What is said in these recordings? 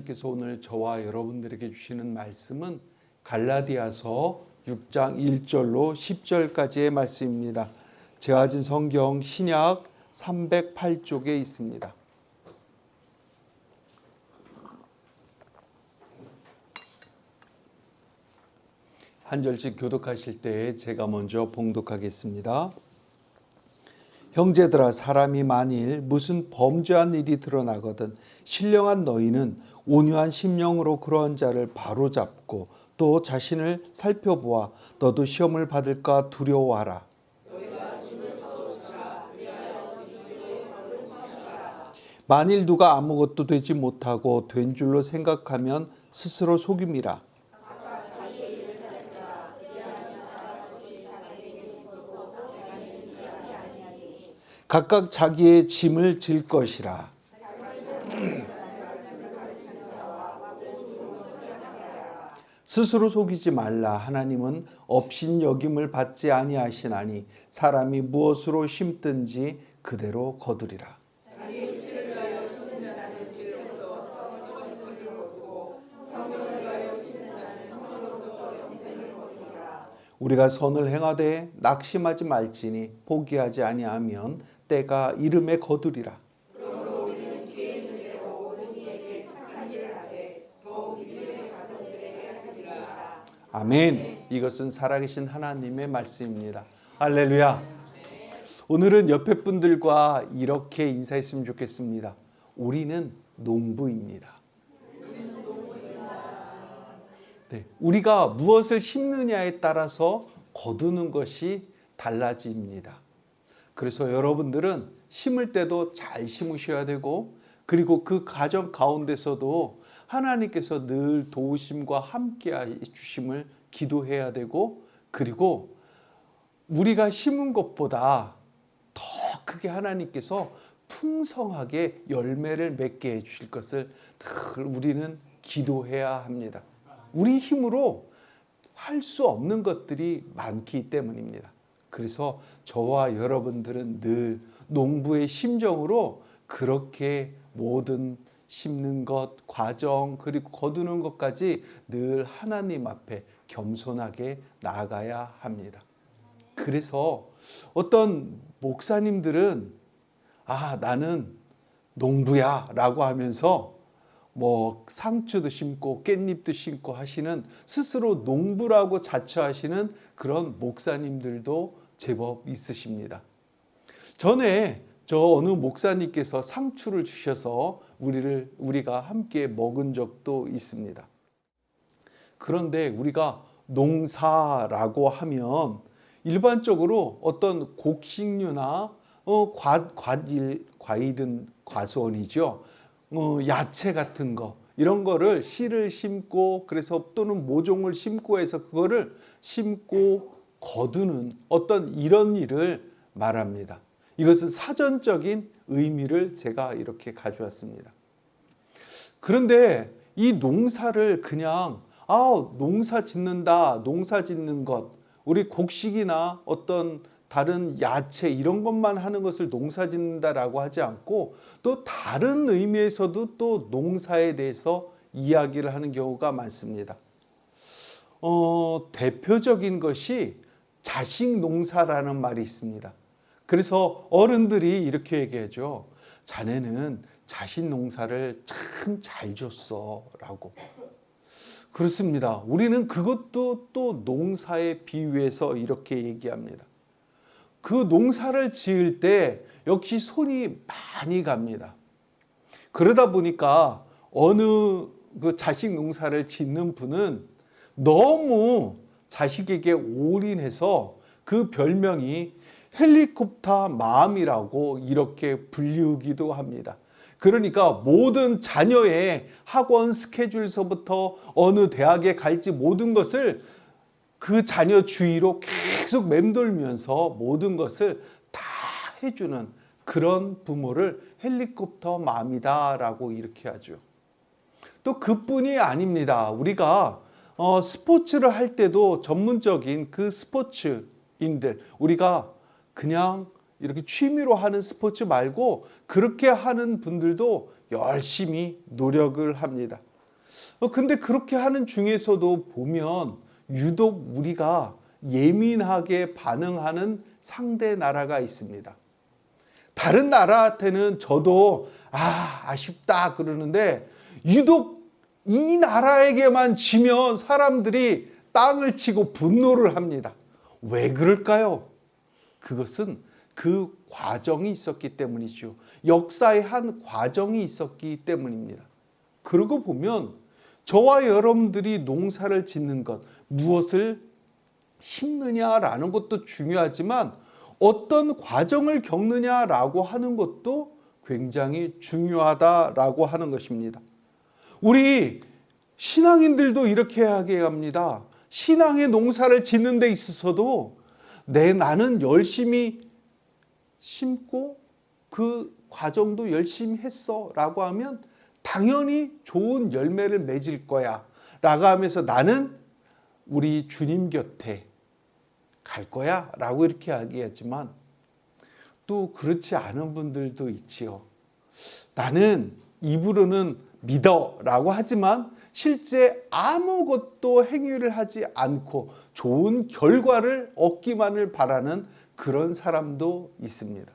하나님께서 오늘 저와 여러분들에게 주시는 말씀은 갈라디아서 6장 1절로 10절까지의 말씀입니다. 제가 가진 성경 신약 308쪽에 있습니다. 한 절씩 교독하실 때 제가 먼저 봉독하겠습니다. 형제들아, 사람이 만일 무슨 범죄한 일이 드러나거든 신령한 너희는 온유한 심령으로 그러한 자를 바로잡고 또 자신을 살펴보아 너도 시험을 받을까 두려워하라. 만일 누가 아무것도 되지 못하고 된 줄로 생각하면 스스로 속임이라. 각각 자기의 짐을 질 것이라. 스스로 속이지 말라. 하나님은 업신여김을 받지 아니하시나니 사람이 무엇으로 심든지 그대로 거두리라. 우리가 선을 행하되 낙심하지 말지니 포기하지 아니하면 때가 이름에 거두리라. 그러므로 우리는 뒤에 있는 대로 모든 이에게 착한 일을 하되 더욱 우리의 가정들에게 하시리라. 아멘. 이것은 살아계신 하나님의 말씀입니다. 할렐루야. 오늘은 옆에 분들과 이렇게 인사했으면 좋겠습니다. 우리는 농부입니다. 네, 우리가 무엇을 심느냐에 따라서 거두는 것이 달라집니다. 그래서 여러분들은 심을 때도 잘 심으셔야 되고, 그리고 그 과정 가운데서도 하나님께서 늘 도우심과 함께 해주심을 기도해야 되고, 그리고 우리가 심은 것보다 더 크게 하나님께서 풍성하게 열매를 맺게 해주실 것을 늘 우리는 기도해야 합니다. 우리 힘으로 할 수 없는 것들이 많기 때문입니다. 그래서 저와 여러분들은 늘 농부의 심정으로 그렇게 모든 심는 것, 과정, 그리고 거두는 것까지 늘 하나님 앞에 겸손하게 나아가야 합니다. 그래서 어떤 목사님들은 나는 농부야 라고 하면서 상추도 심고 깻잎도 심고 하시는, 스스로 농부라고 자처하시는 그런 목사님들도 제법 있으십니다. 전에 어느 목사님께서 상추를 주셔서 우리가 함께 먹은 적도 있습니다. 그런데 우리가 농사라고 하면 일반적으로 어떤 곡식류나 과일은 과수원이죠. 야채 같은 거, 이런 거를 씨를 심고, 그래서 또는 모종을 심고 해서 그거를 심고 거두는 어떤 이런 일을 말합니다. 이것은 사전적인 의미를 제가 이렇게 가져왔습니다. 그런데 이 농사를 그냥 농사 짓는다, 농사 짓는 것, 우리 곡식이나 어떤 다른 야채 이런 것만 하는 것을 농사 짓는다라고 하지 않고, 또 다른 의미에서도 또 농사에 대해서 이야기를 하는 경우가 많습니다. 대표적인 것이 자식 농사라는 말이 있습니다. 그래서 어른들이 이렇게 얘기하죠. 자네는 자식 농사를 참 잘 줬어 라고. 그렇습니다. 우리는 그것도 또 농사에 비유해서 이렇게 얘기합니다. 그 농사를 지을 때 역시 손이 많이 갑니다. 그러다 보니까 어느 그 자식 농사를 짓는 분은 너무 자식에게 올인해서 그 별명이 헬리콥터 마음이라고 이렇게 불리우기도 합니다. 그러니까 모든 자녀의 학원 스케줄서부터 어느 대학에 갈지 모든 것을 그 자녀 주위로 계속 맴돌면서 모든 것을 다 해주는 그런 부모를 헬리콥터 맘이다라고 이렇게 하죠. 또 그뿐이 아닙니다. 우리가 스포츠를 할 때도 전문적인 그 스포츠인들, 우리가 그냥 이렇게 취미로 하는 스포츠 말고 그렇게 하는 분들도 열심히 노력을 합니다. 근데 그렇게 하는 중에서도 보면 유독 우리가 예민하게 반응하는 상대 나라가 있습니다. 다른 나라한테는 저도 아쉽다 그러는데 유독 이 나라에게만 지면 사람들이 땅을 치고 분노를 합니다. 왜 그럴까요? 그것은 그 과정이 있었기 때문이죠. 역사의 한 과정이 있었기 때문입니다. 그러고 보면 저와 여러분들이 농사를 짓는 것, 무엇을 심느냐라는 것도 중요하지만 어떤 과정을 겪느냐라고 하는 것도 굉장히 중요하다라고 하는 것입니다. 우리 신앙인들도 이렇게 하게 합니다. 신앙의 농사를 짓는 데 있어서도 나는 열심히 심고 그 과정도 열심히 했어 라고 하면 당연히 좋은 열매를 맺을 거야 라고 하면서 나는 우리 주님 곁에 갈 거야 라고 이렇게 이야기하지만 또 그렇지 않은 분들도 있지요. 나는 입으로는 믿어 라고 하지만 실제 아무것도 행위를 하지 않고 좋은 결과를 얻기만을 바라는 그런 사람도 있습니다.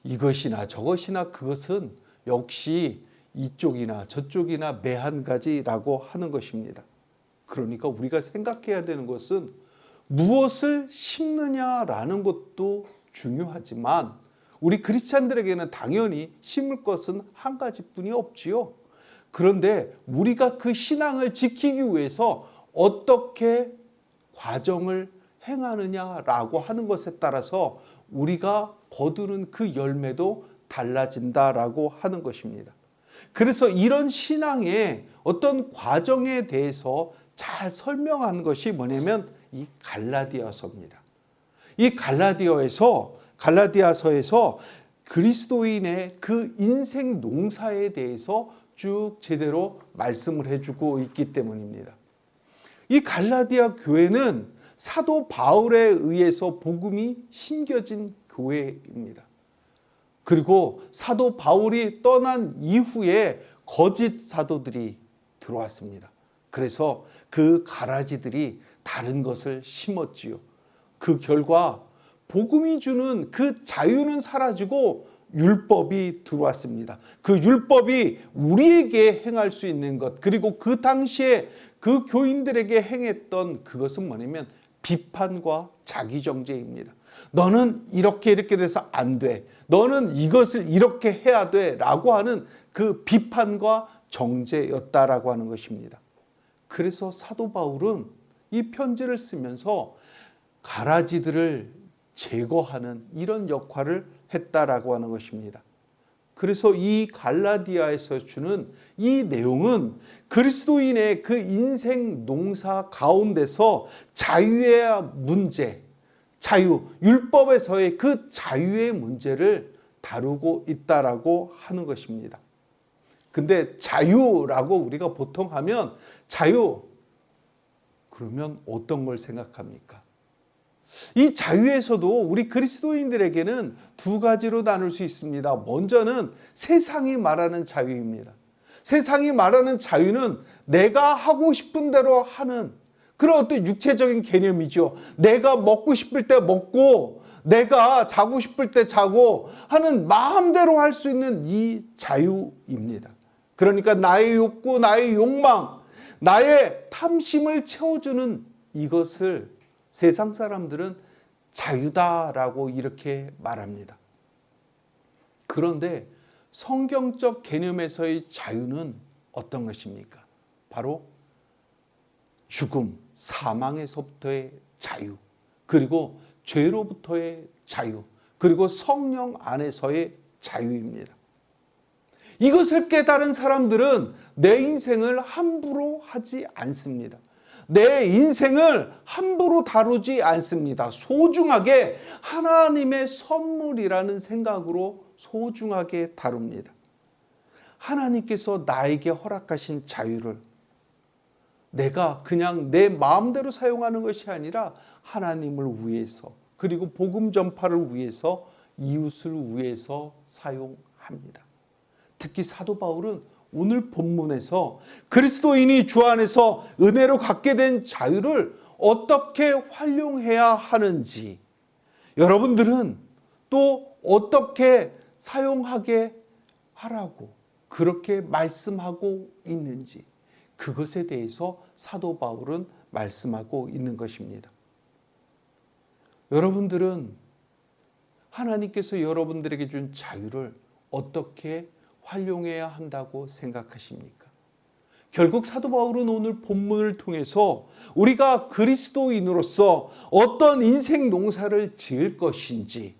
이것이나 저것이나 그것은 역시 이쪽이나 저쪽이나 매한가지라고 하는 것입니다. 그러니까 우리가 생각해야 되는 것은 무엇을 심느냐라는 것도 중요하지만 우리 크리스찬들에게는 당연히 심을 것은 한 가지뿐이 없지요. 그런데 우리가 그 신앙을 지키기 위해서 어떻게 과정을 행하느냐라고 하는 것에 따라서 우리가 거두는 그 열매도 달라진다라고 하는 것입니다. 그래서 이런 신앙의 어떤 과정에 대해서 잘 설명한 것이 뭐냐면 이 갈라디아서입니다. 이 갈라디아서에서 그리스도인의 그 인생 농사에 대해서 쭉 제대로 말씀을 해주고 있기 때문입니다. 이 갈라디아 교회는 사도 바울에 의해서 복음이 심겨진 교회입니다. 그리고 사도 바울이 떠난 이후에 거짓 사도들이 들어왔습니다. 그래서 그 가라지들이 다른 것을 심었지요. 그 결과 복음이 주는 그 자유는 사라지고 율법이 들어왔습니다. 그 율법이 우리에게 행할 수 있는 것, 그리고 그 당시에 그 교인들에게 행했던 그것은 뭐냐면 비판과 자기정죄입니다. 너는 이렇게 돼서 안 돼. 너는 이것을 이렇게 해야 돼. 라고 하는 그 비판과 정죄였다라고 하는 것입니다. 그래서 사도 바울은 이 편지를 쓰면서 가라지들을 제거하는 이런 역할을 했다라고 하는 것입니다. 그래서 이 갈라디아에서 주는 이 내용은 그리스도인의 그 인생 농사 가운데서 자유의 문제, 율법에서의 그 자유의 문제를 다루고 있다라고 하는 것입니다. 근데 자유라고 우리가 보통 하면 자유, 그러면 어떤 걸 생각합니까? 이 자유에서도 우리 그리스도인들에게는 두 가지로 나눌 수 있습니다. 먼저는 세상이 말하는 자유입니다. 세상이 말하는 자유는 내가 하고 싶은 대로 하는 그런 어떤 육체적인 개념이죠. 내가 먹고 싶을 때 먹고 내가 자고 싶을 때 자고 하는 마음대로 할 수 있는 이 자유입니다. 그러니까 나의 욕구, 나의 욕망, 나의 탐심을 채워주는 이것을 세상 사람들은 자유다라고 이렇게 말합니다. 그런데 성경적 개념에서의 자유는 어떤 것입니까? 바로 죽음, 사망에서부터의 자유, 그리고 죄로부터의 자유, 그리고 성령 안에서의 자유입니다. 이것을 깨달은 사람들은 내 인생을 함부로 하지 않습니다. 내 인생을 함부로 다루지 않습니다. 소중하게 하나님의 선물이라는 생각으로 소중하게 다룹니다. 하나님께서 나에게 허락하신 자유를 내가 그냥 내 마음대로 사용하는 것이 아니라 하나님을 위해서, 그리고 복음 전파를 위해서, 이웃을 위해서 사용합니다. 특히 사도 바울은 오늘 본문에서 그리스도인이 주 안에서 은혜로 갖게 된 자유를 어떻게 활용해야 하는지, 여러분들은 또 어떻게 사용하게 하라고 그렇게 말씀하고 있는지, 그것에 대해서 사도 바울은 말씀하고 있는 것입니다. 여러분들은 하나님께서 여러분들에게 준 자유를 어떻게 활용해야 한다고 생각하십니까? 결국 사도 바울은 오늘 본문을 통해서 우리가 그리스도인으로서 어떤 인생 농사를 지을 것인지,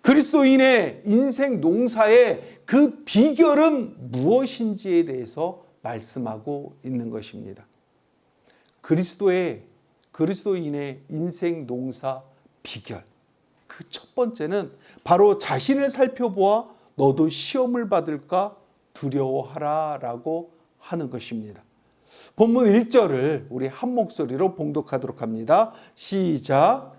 그리스도인의 인생 농사의 그 비결은 무엇인지에 대해서 말씀하고 있는 것입니다. 그리스도인의 인생 농사 비결, 그 첫 번째는 바로 자신을 살펴보아 너도 시험을 받을까 두려워하라 라고 하는 것입니다. 본문 1절을 우리 한 목소리로 봉독하도록 합니다. 시작.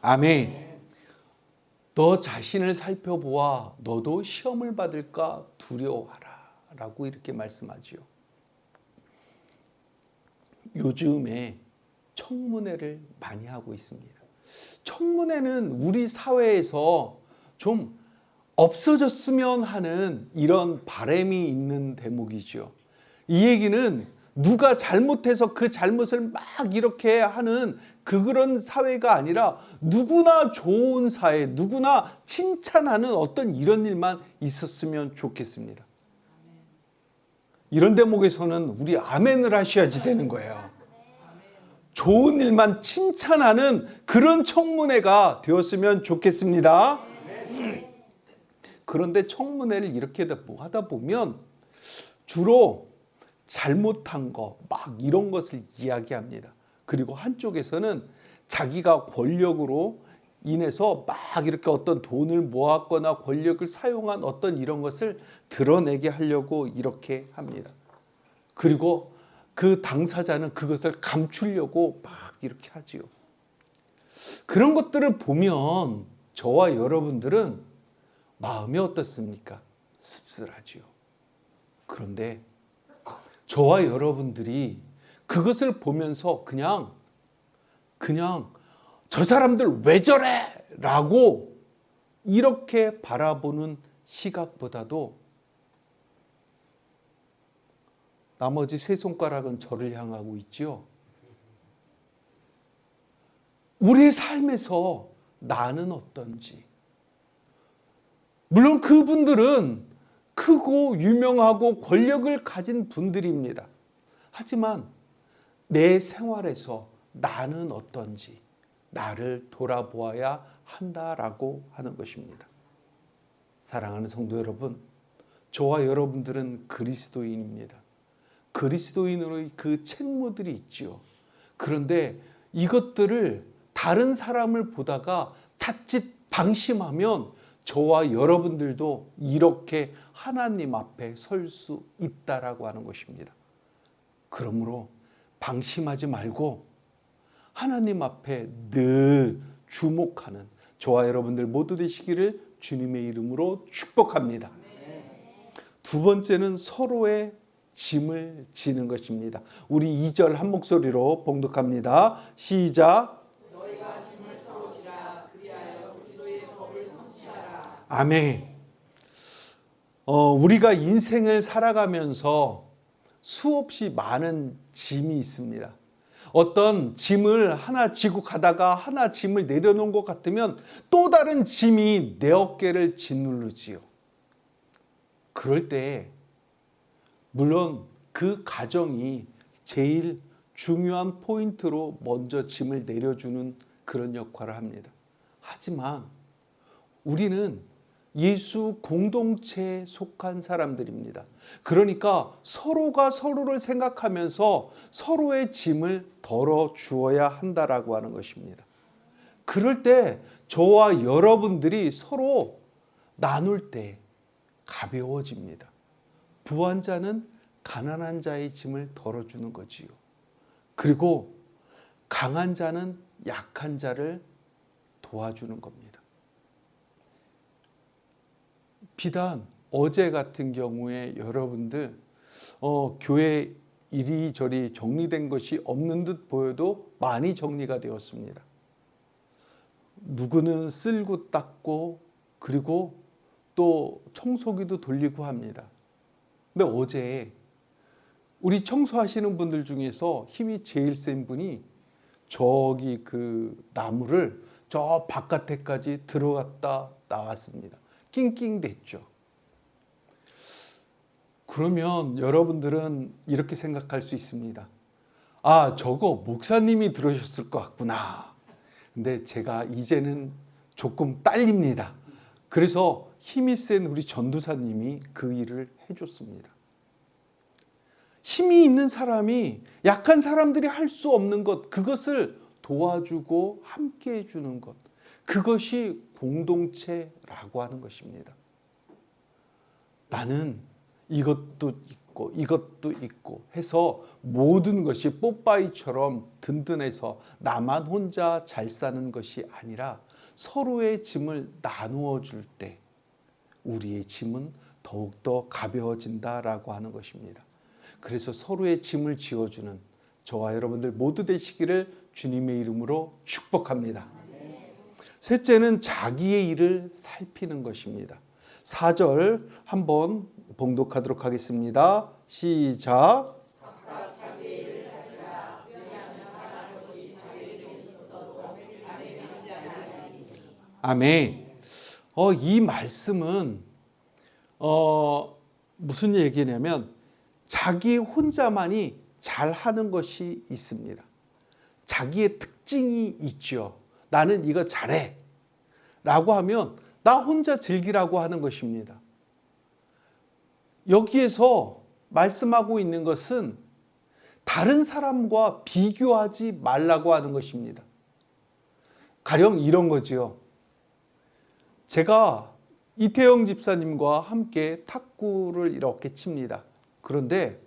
아멘. 너 자신을 살펴보아 너도 시험을 받을까 두려워하라 라고 이렇게 말씀하지요. 요즘에 청문회를 많이 하고 있습니다. 청문회는 우리 사회에서 좀 없어졌으면 하는 이런 바람이 있는 대목이죠. 이 얘기는 누가 잘못해서 그 잘못을 막 이렇게 하는 그런 사회가 아니라 누구나 좋은 사회, 누구나 칭찬하는 어떤 이런 일만 있었으면 좋겠습니다. 이런 대목에서는 우리 아멘을 하셔야지 되는 거예요. 좋은 일만 칭찬하는 그런 청문회가 되었으면 좋겠습니다. 그런데 청문회를 이렇게 하다 보면 주로 잘못한 거, 막 이런 것을 이야기합니다. 그리고 한쪽에서는 자기가 권력으로 인해서 막 이렇게 어떤 돈을 모았거나 권력을 사용한 어떤 이런 것을 드러내게 하려고 이렇게 합니다. 그리고 그 당사자는 그것을 감추려고 막 이렇게 하지요. 그런 것들을 보면 저와 여러분들은 마음이 어떻습니까? 씁쓸하지요. 그런데 저와 여러분들이 그것을 보면서 그냥 저 사람들 왜 저래? 라고 이렇게 바라보는 시각보다도 나머지 세 손가락은 저를 향하고 있죠. 우리의 삶에서 나는 어떤지. 물론 그분들은 크고 유명하고 권력을 가진 분들입니다. 하지만 내 생활에서 나는 어떤지 나를 돌아보아야 한다라고 하는 것입니다. 사랑하는 성도 여러분, 저와 여러분들은 그리스도인입니다. 그리스도인으로의 그 책무들이 있지요. 그런데 이것들을 다른 사람을 보다가 자칫 방심하면 저와 여러분들도 이렇게 하나님 앞에 설 수 있다라고 하는 것입니다. 그러므로 방심하지 말고 하나님 앞에 늘 주목하는 저와 여러분들 모두 되시기를 주님의 이름으로 축복합니다. 두 번째는 서로의 짐을 지는 것입니다. 우리 2절 한 목소리로 봉독합니다. 시작. 너희가 짐을 서로 지라. 그리하여 그리스도의 법을 성취하라. 아멘. 우리가 인생을 살아가면서 수없이 많은 짐이 있습니다. 어떤 짐을 하나 지고 가다가 하나 짐을 내려놓은 것 같으면 또 다른 짐이 내 어깨를 짓누르지요. 그럴 때 물론 그 가정이 제일 중요한 포인트로 먼저 짐을 내려주는 그런 역할을 합니다. 하지만 우리는 예수 공동체에 속한 사람들입니다. 그러니까 서로가 서로를 생각하면서 서로의 짐을 덜어 주어야 한다라고 하는 것입니다. 그럴 때 저와 여러분들이 서로 나눌 때 가벼워집니다. 부한 자는 가난한 자의 짐을 덜어주는 거지요. 그리고 강한 자는 약한 자를 도와주는 겁니다. 비단 어제 같은 경우에 여러분들 교회 이리저리 정리된 것이 없는 듯 보여도 많이 정리가 되었습니다. 누구는 쓸고 닦고 그리고 또 청소기도 돌리고 합니다. 근데 어제 우리 청소하시는 분들 중에서 힘이 제일 센 분이 저기 그 나무를 저 바깥에까지 들어갔다 나왔습니다. 낑낑댔죠. 그러면 여러분들은 이렇게 생각할 수 있습니다. 아, 저거 목사님이 들으셨을 것 같구나. 근데 제가 이제는 조금 딸립니다. 그래서 힘이 센 우리 전도사님이 그 일을 해줬습니다. 힘이 있는 사람이 약한 사람들이 할 수 없는 것, 그것을 도와주고 함께 해주는 것, 그것이 공동체라고 하는 것입니다. 나는 이것도 있고 이것도 있고 해서 모든 것이 뽀빠이처럼 든든해서 나만 혼자 잘 사는 것이 아니라 서로의 짐을 나누어 줄 때 우리의 짐은 더욱더 가벼워진다라고 하는 것입니다. 그래서 서로의 짐을 지어주는 저와 여러분들 모두 되시기를 주님의 이름으로 축복합니다. 셋째는 자기의 일을 살피는 것입니다. 4절 한번 봉독하도록 하겠습니다. 시작. 아멘. 이 말씀은 무슨 얘기냐면 자기 혼자만이 잘하는 것이 있습니다. 자기의 특징이 있죠. 나는 이거 잘해 라고 하면 나 혼자 즐기라고 하는 것입니다. 여기에서 말씀하고 있는 것은 다른 사람과 비교하지 말라고 하는 것입니다. 가령 이런 거지요. 제가 이태영 집사님과 함께 탁구를 이렇게 칩니다. 그런데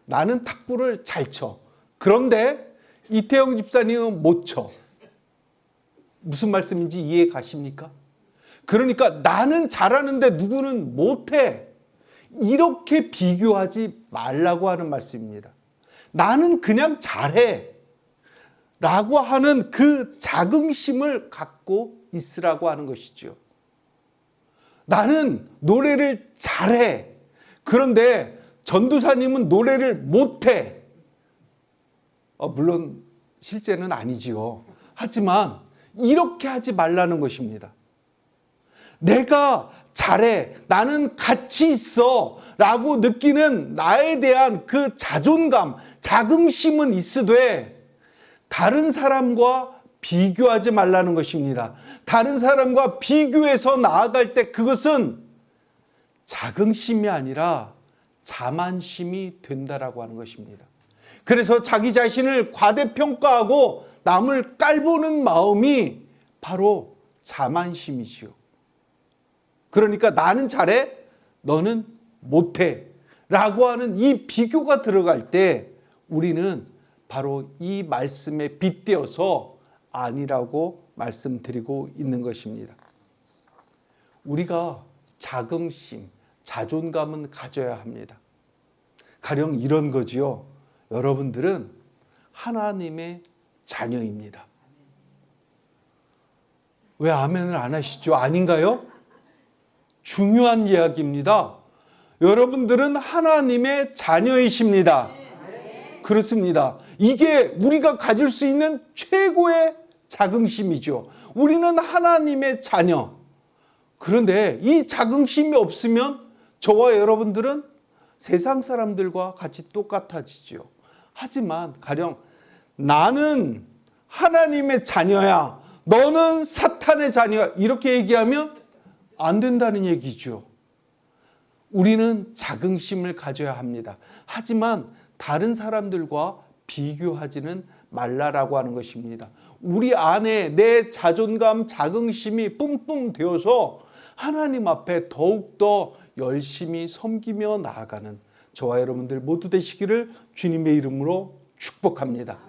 나는 탁구를 잘 쳐. 그런데 이태영 집사님은 못 쳐. 무슨 말씀인지 이해 가십니까? 그러니까 나는 잘하는데 누구는 못해. 이렇게 비교하지 말라고 하는 말씀입니다. 나는 그냥 잘해. 라고 하는 그 자긍심을 갖고 있으라고 하는 것이죠. 나는 노래를 잘해. 그런데 전도사님은 노래를 못해. 물론 실제는 아니지요. 하지만 이렇게 하지 말라는 것입니다. 내가 잘해. 나는 가치 있어. 라고 느끼는 나에 대한 그 자존감, 자긍심은 있으되 다른 사람과 비교하지 말라는 것입니다. 다른 사람과 비교해서 나아갈 때 그것은 자긍심이 아니라 자만심이 된다라고 하는 것입니다. 그래서 자기 자신을 과대평가하고 남을 깔보는 마음이 바로 자만심이지요. 그러니까 나는 잘해, 너는 못해 라고 하는 이 비교가 들어갈 때 우리는 바로 이 말씀에 빗대어서 아니라고 말씀드리고 있는 것입니다. 우리가 자긍심, 자존감은 가져야 합니다. 가령 이런 거지요. 여러분들은 하나님의 자녀입니다. 왜 아멘을 안 하시죠? 아닌가요? 중요한 이야기입니다. 여러분들은 하나님의 자녀이십니다. 그렇습니다. 이게 우리가 가질 수 있는 최고의 자긍심이죠. 우리는 하나님의 자녀. 그런데 이 자긍심이 없으면 저와 여러분들은 세상 사람들과 같이 똑같아지죠. 하지만 가령 나는 하나님의 자녀야. 너는 사탄의 자녀야. 이렇게 얘기하면 안 된다는 얘기죠. 우리는 자긍심을 가져야 합니다. 하지만 다른 사람들과 비교하지는 말라라고 하는 것입니다. 우리 안에 내 자존감, 자긍심이 뿜뿜 되어서 하나님 앞에 더욱더 열심히 섬기며 나아가는 저와 여러분들 모두 되시기를 주님의 이름으로 축복합니다.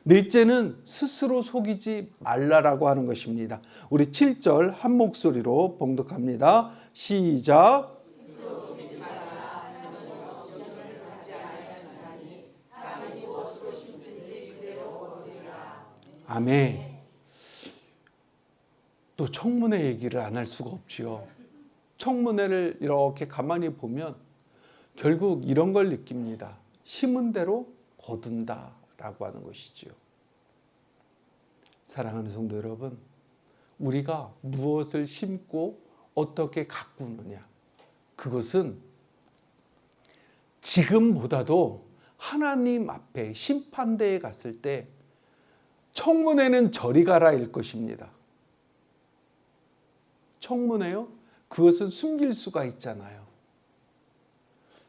넷째는 스스로 속이지 말라라고 하는 것입니다. 우리 7절 한 목소리로 봉독합니다. 시작. 아멘. 또 청문회 얘기를 안 할 수가 없지요. 청문회를 이렇게 가만히 보면 결국 이런 걸 느낍니다. 심은 대로 거둔다라고 하는 것이지요. 사랑하는 성도 여러분, 우리가 무엇을 심고 어떻게 가꾸느냐, 그것은 지금보다도 하나님 앞에 심판대에 갔을 때 청문회는 저리 가라일 것입니다. 청문회요? 그것은 숨길 수가 있잖아요.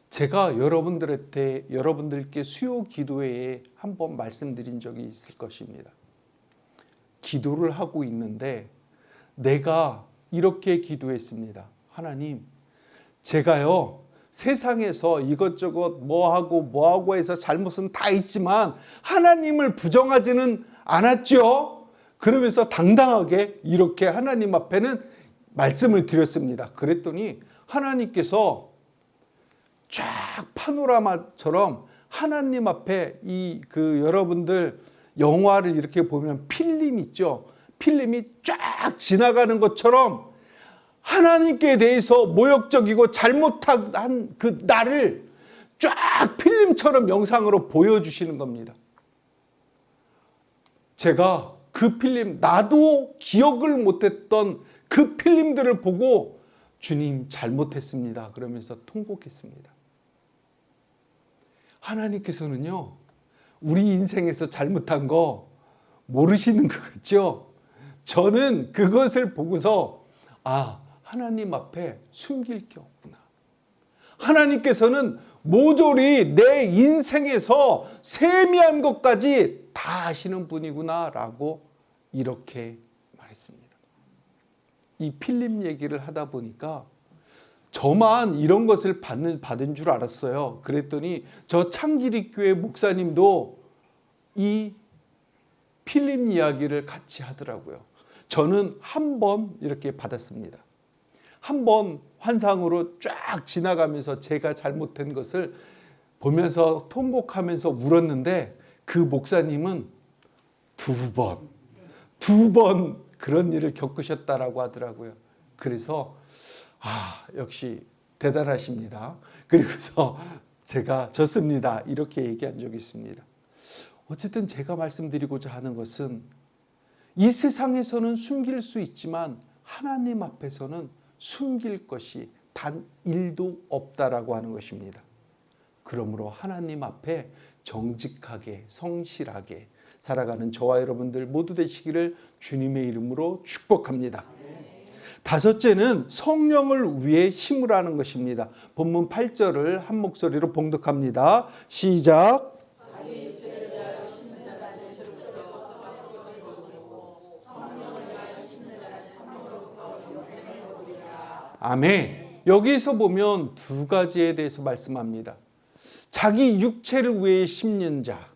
제가 여러분들께 수요 기도회에 한번 말씀드린 적이 있을 것입니다. 기도를 하고 있는데 내가 이렇게 기도했습니다. 하나님, 제가요 세상에서 이것저것 뭐하고 해서 잘못은 다 있지만 하나님을 부정하지는 않았죠. 그러면서 당당하게 이렇게 하나님 앞에는 말씀을 드렸습니다. 그랬더니 하나님께서 쫙 파노라마처럼 하나님 앞에 여러분들 영화를 이렇게 보면 필름 있죠. 필름이 쫙 지나가는 것처럼 하나님께 대해서 모욕적이고 잘못한 그 나를 쫙 필름처럼 영상으로 보여주시는 겁니다. 제가 그 필름, 나도 기억을 못했던 그 필름들을 보고 주님 잘못했습니다 그러면서 통곡했습니다. 하나님께서는요 우리 인생에서 잘못한 거 모르시는 것 같죠? 저는 그것을 보고서 하나님 앞에 숨길 게 없구나. 하나님께서는 모조리 내 인생에서 세미한 것까지 다 아시는 분이구나 라고 이렇게 말했습니다. 이 필름 얘기를 하다 보니까 저만 이런 것을 받은 줄 알았어요. 그랬더니 저 창기리교회 목사님도 이 필름 이야기를 같이 하더라고요. 저는 한 번 이렇게 받았습니다. 한 번 환상으로 쫙 지나가면서 제가 잘못된 것을 보면서 통곡하면서 울었는데 그 목사님은 두 번 그런 일을 겪으셨다라고 하더라고요. 그래서 역시 대단하십니다. 그리고서 제가 졌습니다. 이렇게 얘기한 적이 있습니다. 어쨌든 제가 말씀드리고자 하는 것은 이 세상에서는 숨길 수 있지만 하나님 앞에서는 숨길 것이 단 1도 없다라고 하는 것입니다. 그러므로 하나님 앞에 정직하게 성실하게 살아가는 저와 여러분들 모두 되시기를 주님의 이름으로 축복합니다. 다섯째는 성령을 위해 심으라는 것입니다. 본문 8절을 한 목소리로 봉독합니다. 시작. 아멘. 여기에서 보면 두 가지에 대해서 말씀합니다. 자기 육체를 위해 심는 자,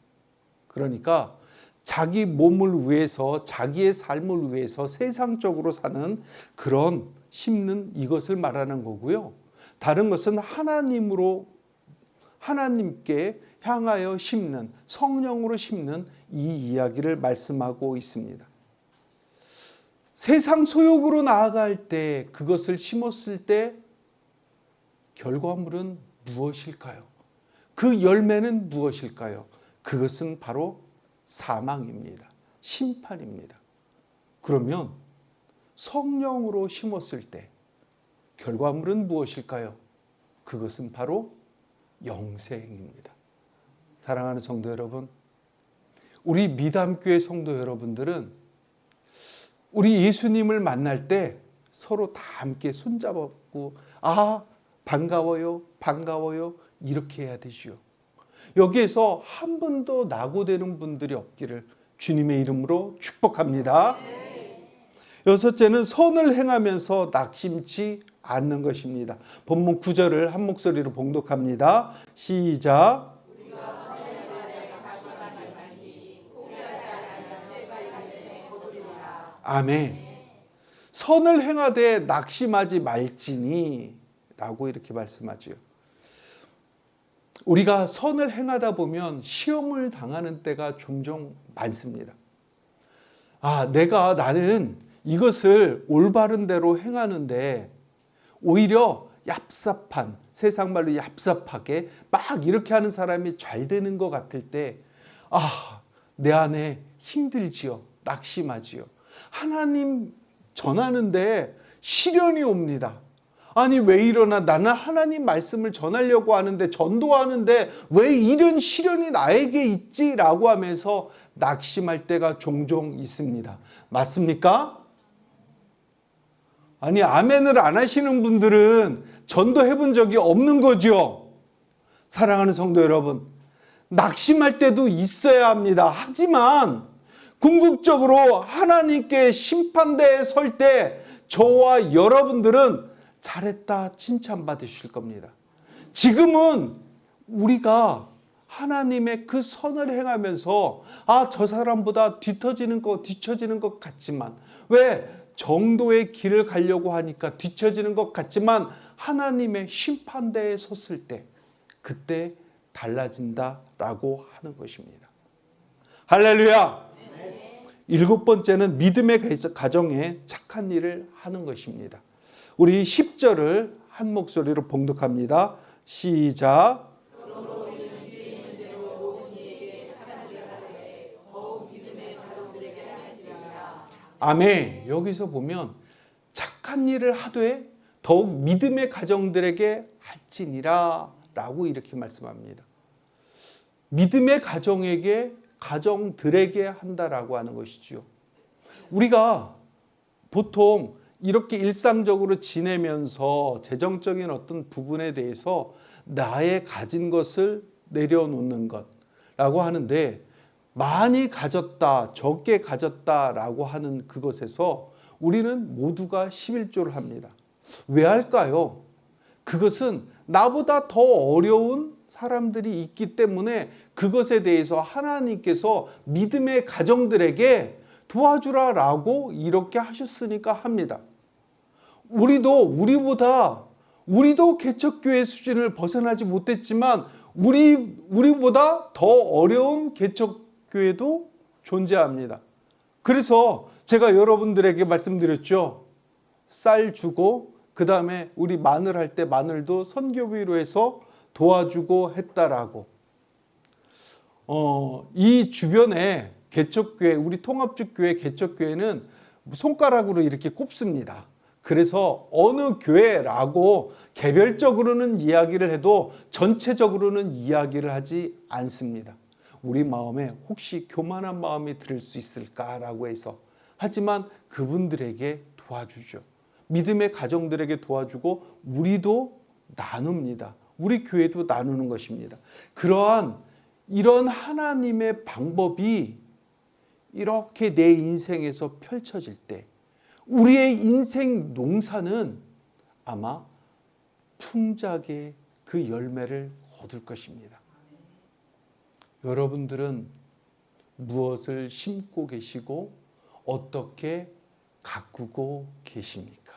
그러니까 자기 몸을 위해서 자기의 삶을 위해서 세상적으로 사는 그런 심는 이것을 말하는 거고요. 다른 것은 하나님께 향하여 심는 성령으로 심는 이 이야기를 말씀하고 있습니다. 세상 소욕으로 나아갈 때 그것을 심었을 때 결과물은 무엇일까요? 그 열매는 무엇일까요? 그것은 바로 사망입니다. 심판입니다. 그러면 성령으로 심었을 때 결과물은 무엇일까요? 그것은 바로 영생입니다. 사랑하는 성도 여러분, 우리 미담교회 성도 여러분들은 우리 예수님을 만날 때 서로 다 함께 손잡고 반가워요 이렇게 해야 되지요. 여기에서 한 번도 낙오되는 분들이 없기를 주님의 이름으로 축복합니다. 여섯째는 선을 행하면서 낙심치 않는 것입니다. 본문 9절을 한 목소리로 봉독합니다. 시작. 아멘. 선을 행하되 낙심하지 말지니 라고 이렇게 말씀하죠. 우리가 선을 행하다 보면 시험을 당하는 때가 종종 많습니다. 나는 이것을 올바른 대로 행하는데 오히려 얍삽한, 세상 말로 얍삽하게 막 이렇게 하는 사람이 잘 되는 것 같을 때, 내 안에 힘들지요. 낙심하지요. 하나님 전하는데 시련이 옵니다. 아니 왜 이러나, 나는 하나님 말씀을 전하려고 하는데, 전도하는데 왜 이런 시련이 나에게 있지? 라고 하면서 낙심할 때가 종종 있습니다. 맞습니까? 아니 아멘을 안 하시는 분들은 전도해 본 적이 없는 거죠. 사랑하는 성도 여러분, 낙심할 때도 있어야 합니다. 하지만 궁극적으로 하나님께 심판대에 설 때 저와 여러분들은 잘했다 칭찬받으실 겁니다. 지금은 우리가 하나님의 그 선을 행하면서 저 사람보다 뒤처지는 것 같지만, 왜 정도의 길을 가려고 하니까 뒤처지는 것 같지만 하나님의 심판대에 섰을 때 그때 달라진다라고 하는 것입니다. 할렐루야. 7번째는 믿음의 가정에 착한 일을 하는 것입니다. 우리 10절을 한 목소리로 봉독합니다. 시작. 아멘. 여기서 보면 착한 일을 하되 더욱 믿음의 가정들에게 할지니라 라고 이렇게 말씀합니다. 믿음의 가정들에게 한다라고 하는 것이죠. 우리가 보통 이렇게 일상적으로 지내면서 재정적인 어떤 부분에 대해서 나의 가진 것을 내려놓는 것라고 하는데, 많이 가졌다, 적게 가졌다라고 하는 그것에서 우리는 모두가 11조를 합니다. 왜 할까요? 그것은 나보다 더 어려운 사람들이 있기 때문에 그것에 대해서 하나님께서 믿음의 가정들에게 도와주라라고 이렇게 하셨으니까 합니다. 우리도 개척교회 수준을 벗어나지 못했지만 우리보다 더 어려운 개척교회도 존재합니다. 그래서 제가 여러분들에게 말씀드렸죠. 쌀 주고 그 다음에 우리 마늘 할 때 마늘도 선교비로 해서 도와주고 했다라고. 이 주변에 개척교회, 우리 통합주교회 개척교회는 손가락으로 이렇게 꼽습니다. 그래서 어느 교회라고 개별적으로는 이야기를 해도 전체적으로는 이야기를 하지 않습니다. 우리 마음에 혹시 교만한 마음이 들을 수 있을까라고 해서. 하지만 그분들에게 도와주죠. 믿음의 가정들에게 도와주고 우리도 나눕니다. 우리 교회도 나누는 것입니다. 이런 하나님의 방법이 이렇게 내 인생에서 펼쳐질 때 우리의 인생 농사는 아마 풍작의 그 열매를 거둘 것입니다. 여러분들은 무엇을 심고 계시고 어떻게 가꾸고 계십니까?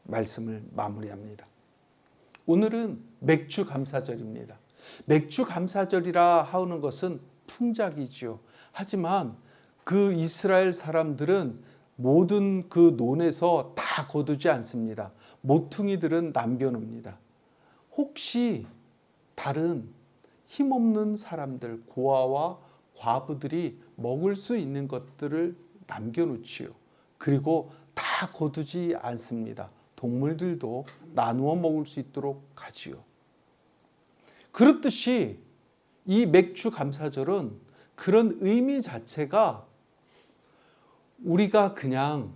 말씀을 마무리합니다. 오늘은 맥주 감사절입니다. 맥주 감사절이라 하는 것은 풍작이지요. 하지만 그 이스라엘 사람들은 모든 그 논에서 다 거두지 않습니다. 모퉁이들은 남겨놓습니다. 혹시 다른 힘없는 사람들, 고아와 과부들이 먹을 수 있는 것들을 남겨놓지요. 그리고 다 거두지 않습니다. 동물들도 나누어 먹을 수 있도록 하지요. 그렇듯이 이 맥주 감사절은 그런 의미 자체가 우리가 그냥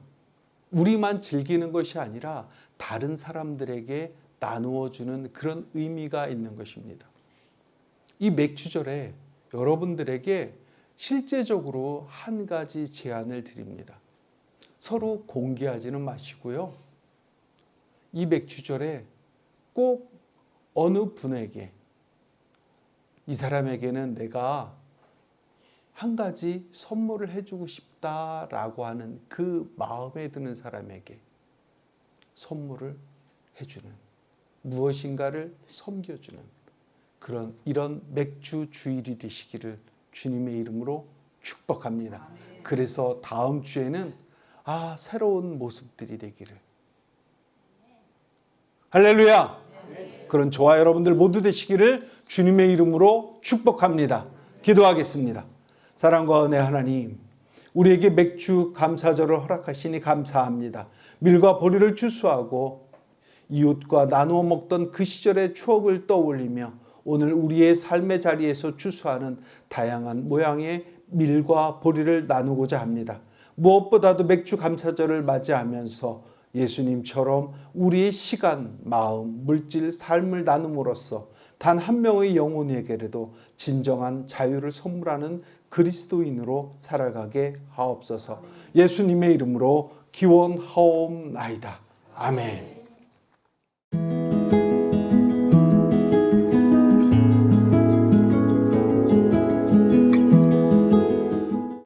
우리만 즐기는 것이 아니라 다른 사람들에게 나누어 주는 그런 의미가 있는 것입니다. 이 맥주절에 여러분들에게 실제적으로 한 가지 제안을 드립니다. 서로 공개하지는 마시고요. 이 맥주절에 꼭 어느 분에게, 이 사람에게는 내가 한 가지 선물을 해주고 싶다라고 하는 그 마음에 드는 사람에게 선물을 해주는, 무엇인가를 섬겨주는 이런 맥주 주일이 되시기를 주님의 이름으로 축복합니다. 그래서 다음 주에는 새로운 모습들이 되기를. 할렐루야. 그런 저와 여러분들 모두 되시기를 주님의 이름으로 축복합니다. 기도하겠습니다. 사랑과 은혜 하나님, 우리에게 맥주 감사절을 허락하시니 감사합니다. 밀과 보리를 추수하고 이웃과 나누어 먹던 그 시절의 추억을 떠올리며 오늘 우리의 삶의 자리에서 추수하는 다양한 모양의 밀과 보리를 나누고자 합니다. 무엇보다도 맥주 감사절을 맞이하면서 예수님처럼 우리의 시간, 마음, 물질, 삶을 나눔으로써 단 한 명의 영혼에게라도 진정한 자유를 선물하는 그리스도인으로 살아가게 하옵소서. 예수님의 이름으로 기원하옵나이다. 아멘.